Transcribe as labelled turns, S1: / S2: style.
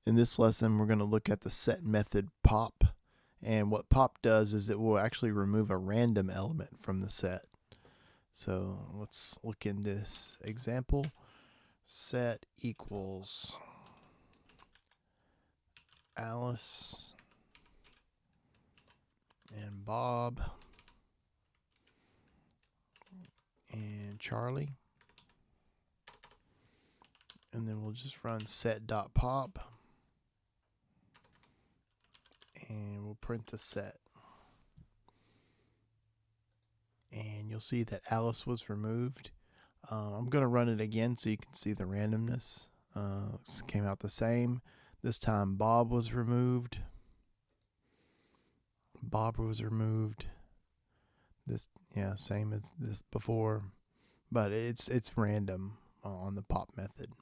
S1: In this lesson, we're going to look at the set method pop. And what pop does is it will actually remove a random element from the set. So let's look in this example. Set equals Alice and Bob and Charlie. And then we'll just run set.pop. And we'll print the set. And you'll see that Alice was removed. I'm going to run it again so you can see the randomness. Came out the same. This time Bob was removed. Bob was removed. This, same as this before, but it's random on the pop method.